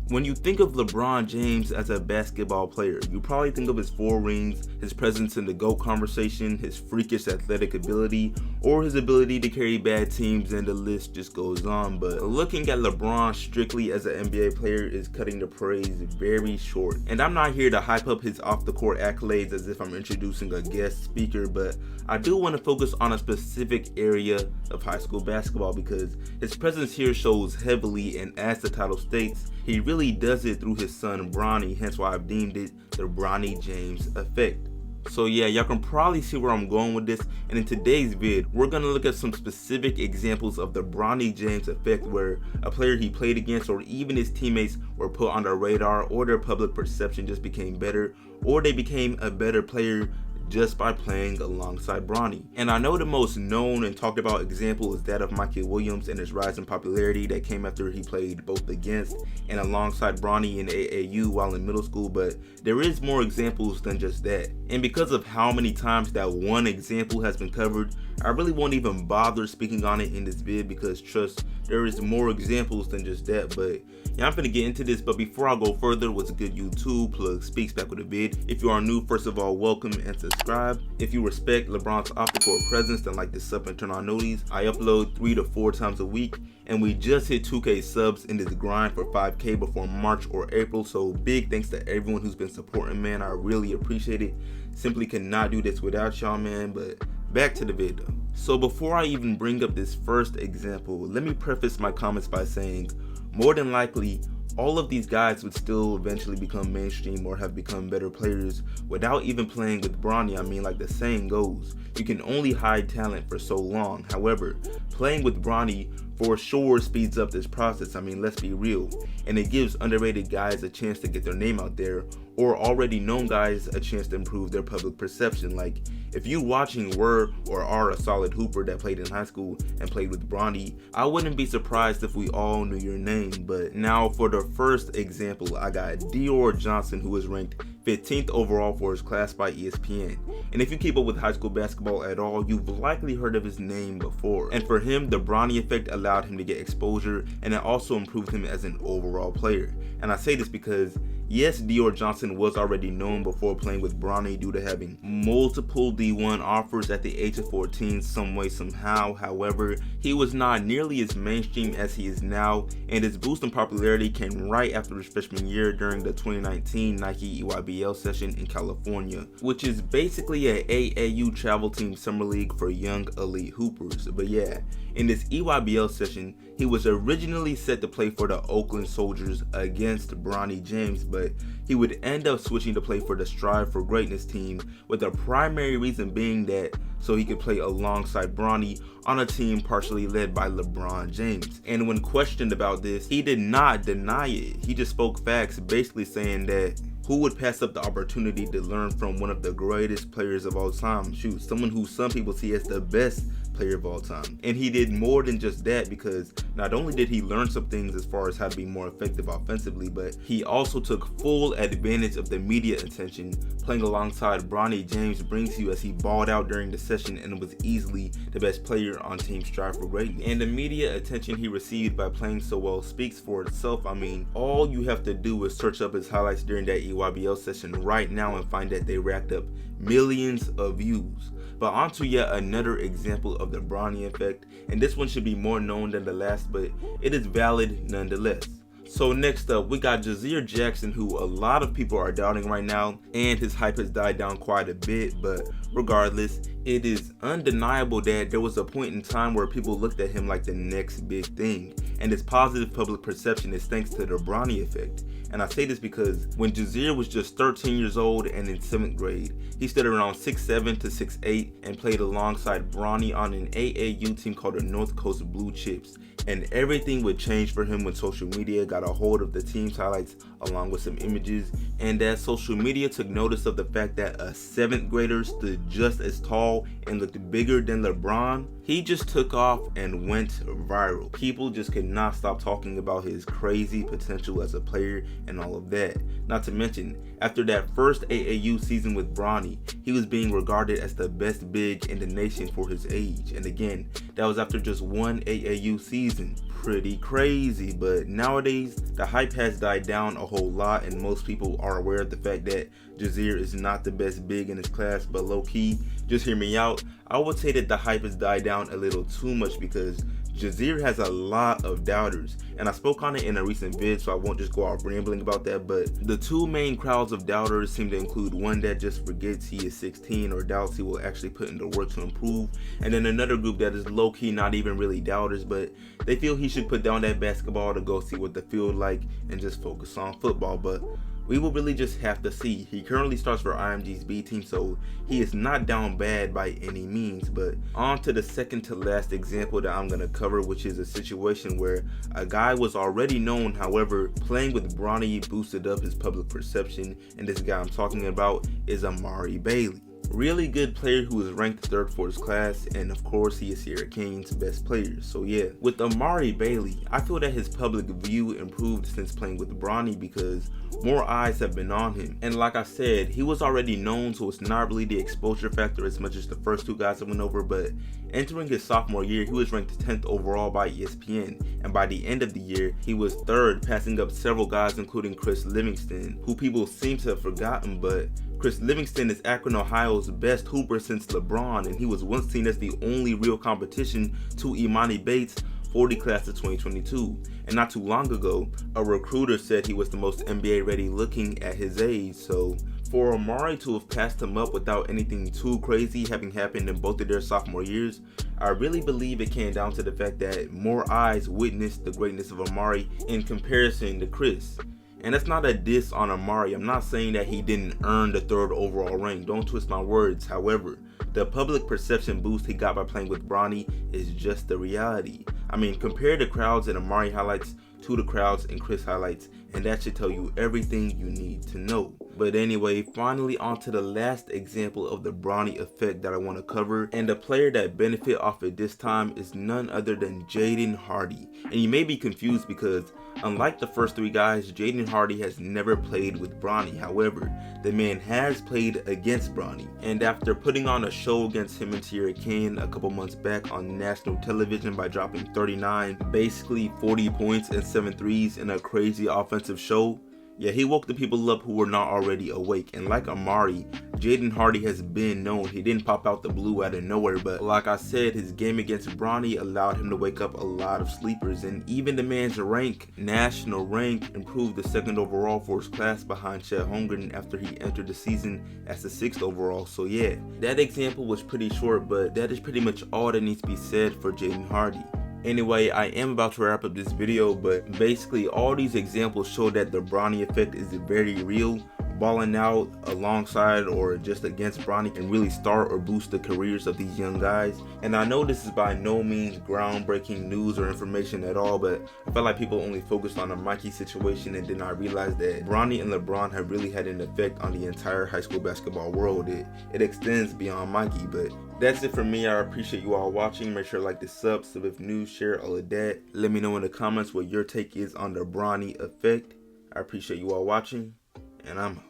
When you think of LeBron James as a basketball player, you probably think of his 4 rings, his presence in the GOAT conversation, his freakish athletic ability, or his ability to carry bad teams, and the list just goes on. But looking at LeBron strictly as an NBA player is cutting the praise very short. And I'm not here to hype up his off-the-court accolades as if I'm introducing a guest speaker, but I do want to focus on a specific area of high school basketball because his presence here shows heavily, and as the title states, he really does it through his son Bronny, hence why I've deemed it the Ronnie James effect. So yeah, y'all can probably see where I'm going with this, and in today's vid, we're gonna look at some specific examples of the Bronny James effect where a player he played against or even his teammates were put on the radar, or their public perception just became better, or they became a better player just by playing alongside Bronny. And I know the most known and talked about example is that of Mikey Williams and his rise in popularity that came after he played both against and alongside Bronny in AAU while in middle school, but there is more examples than just that. And because of how many times that one example has been covered, I really won't even bother speaking on it in this vid because trust, there is more examples than just that. But yeah, I'm gonna get into this, but before I go further, what's a good YouTube plug speaks back with a vid. If you are new, first of all, welcome and subscribe. If you respect LeBron's off-the-court presence, then like this sub and turn on noties. I upload 3 to 4 times a week, and we just hit 2K subs in this grind for 5K before March or April, so big thanks to everyone who's been supporting, man. I really appreciate it. Simply cannot do this without y'all, man. But back to the vid though. So before I even bring up this first example, let me preface my comments by saying more than likely all of these guys would still eventually become mainstream or have become better players without even playing with Bronny. I mean, like the saying goes, you can only hide talent for so long. However, playing with Bronny for sure speeds up this process. I mean, let's be real. And it gives underrated guys a chance to get their name out there, or already known guys a chance to improve their public perception. Like, if you watching were or are a solid hooper that played in high school and played with Bronny, I wouldn't be surprised if we all knew your name. But now for the first example, I got Dior Johnson, who was ranked 15th overall for his class by ESPN. And if you keep up with high school basketball at all, you've likely heard of his name before. And for him, the Bronny effect allowed him to get exposure, and it also improved him as an overall player. And I say this because yes, Dior Johnson was already known before playing with Bronny due to having multiple D1 offers at the age of 14 some way somehow. However, he was not nearly as mainstream as he is now, and his boost in popularity came right after his freshman year during the 2019 Nike EYBL session in California, which is basically a AAU travel team summer league for young elite hoopers. But yeah, in this EYBL session, he was originally set to play for the Oakland Soldiers against Bronny James, but he would end up switching to play for the Strive for Greatness team, with the primary reason being that so he could play alongside Bronny on a team partially led by LeBron James. And when questioned about this, he did not deny it. He just spoke facts, basically saying that who would pass up the opportunity to learn from one of the greatest players of all time? Shoot, someone who some people see as the best player of all time. And he did more than just that, because not only did he learn some things as far as how to be more effective offensively, but he also took full advantage of the media attention. Playing alongside Bronny James brings you, as he balled out during the session and was easily the best player on Team Strive for Greatness. And the media attention he received by playing so well speaks for itself. I mean, all you have to do is search up his highlights during that EYBL session right now and find that they racked up millions of views. But onto yet another example of the Bronny effect, and this one should be more known than the last, but it is valid nonetheless. So next up, we got Jazir Jackson, who a lot of people are doubting right now, and his hype has died down quite a bit, but regardless, it is undeniable that there was a point in time where people looked at him like the next big thing, and his positive public perception is thanks to the Bronny effect. And I say this because when Jazir was just 13 years old and in 7th grade, he stood around 6'7" to 6'8" and played alongside Bronny on an AAU team called the North Coast Blue Chips. And everything would change for him when social media got a hold of the team's highlights along with some images, and as social media took notice of the fact that a 7th grader stood just as tall and looked bigger than LeBron, he just took off and went viral. People just could not stop talking about his crazy potential as a player and all of that. Not to mention, after that first AAU season with Bronny, he was being regarded as the best big in the nation for his age. And again, that was after just one AAU season. season. Pretty crazy, but nowadays the hype has died down a whole lot, and most people are aware of the fact that Jazir is not the best big in his class. But low-key, just hear me out, I would say that the hype has died down a little too much because Jazir has a lot of doubters, and I spoke on it in a recent vid, so I won't just go out rambling about that. But the two main crowds of doubters seem to include one that just forgets he is 16 or doubts he will actually put in the work to improve, and then another group that is low-key not even really doubters, but they feel he should put down that basketball to go see what the field like and just focus on football. But we will really just have to see. He currently starts for IMG's B team, so he is not down bad by any means. But on to the second to last example that I'm going to cover, which is a situation where a guy was already known, however, playing with Bronny boosted up his public perception, and this guy I'm talking about is Amari Bailey. Really good player who is ranked third for his class, and of course he is Sierra Kane's best player. So yeah, with Amari Bailey, I feel that his public view improved since playing with Bronny because more eyes have been on him. And like I said, he was already known, so it's not really the exposure factor as much as the first two guys I went over. But entering his sophomore year, he was ranked 10th overall by ESPN, and by the end of the year, he was third, passing up several guys including Chris Livingston, who people seem to have forgotten, but Chris Livingston is Akron, Ohio's best hooper since LeBron, and he was once seen as the only real competition to Imani Bates for the class of 2022. And not too long ago, a recruiter said he was the most NBA ready looking at his age. So for Amari to have passed him up without anything too crazy having happened in both of their sophomore years, I really believe it came down to the fact that more eyes witnessed the greatness of Amari in comparison to Chris. And that's not a diss on Amari. I'm not saying that he didn't earn the third overall rank. Don't twist my words. However, the public perception boost he got by playing with Bronny is just the reality. I mean, compare the crowds in Amari highlights to the crowds in Chris highlights, and that should tell you everything you need to know. But anyway, finally on to the last example of the Bronny effect that I want to cover, and the player that benefit off it this time is none other than Jaden Hardy. And you may be confused because unlike the first three guys, Jaden Hardy has never played with Bronny. However, the man has played against Bronny, and after putting on a show against him and Sierra Kane a couple months back on national television by dropping 39, basically 40 points and 7 threes in a crazy offensive show, yeah, he woke the people up who were not already awake. And like Amari, Jaden Hardy has been known. He didn't pop out the blue out of nowhere, but like I said, his game against Bronny allowed him to wake up a lot of sleepers, and even the man's rank, national rank, improved the second overall for his class behind Chet Holmgren after he entered the season as the 6th overall. So yeah, that example was pretty short, but that is pretty much all that needs to be said for Jaden Hardy. Anyway, I am about to wrap up this video, but basically all these examples show that the Bronny effect is very real. Balling out alongside or just against Bronny can really start or boost the careers of these young guys. And I know this is by no means groundbreaking news or information at all, but I felt like people only focused on the Mikey situation and did not realize that Bronny and LeBron have really had an effect on the entire high school basketball world. It extends beyond Mikey. But that's it for me. I appreciate you all watching. Make sure to like the sub if new, share, all of that. Let me know in the comments what your take is on the Bronny effect. I appreciate you all watching, and I'm out.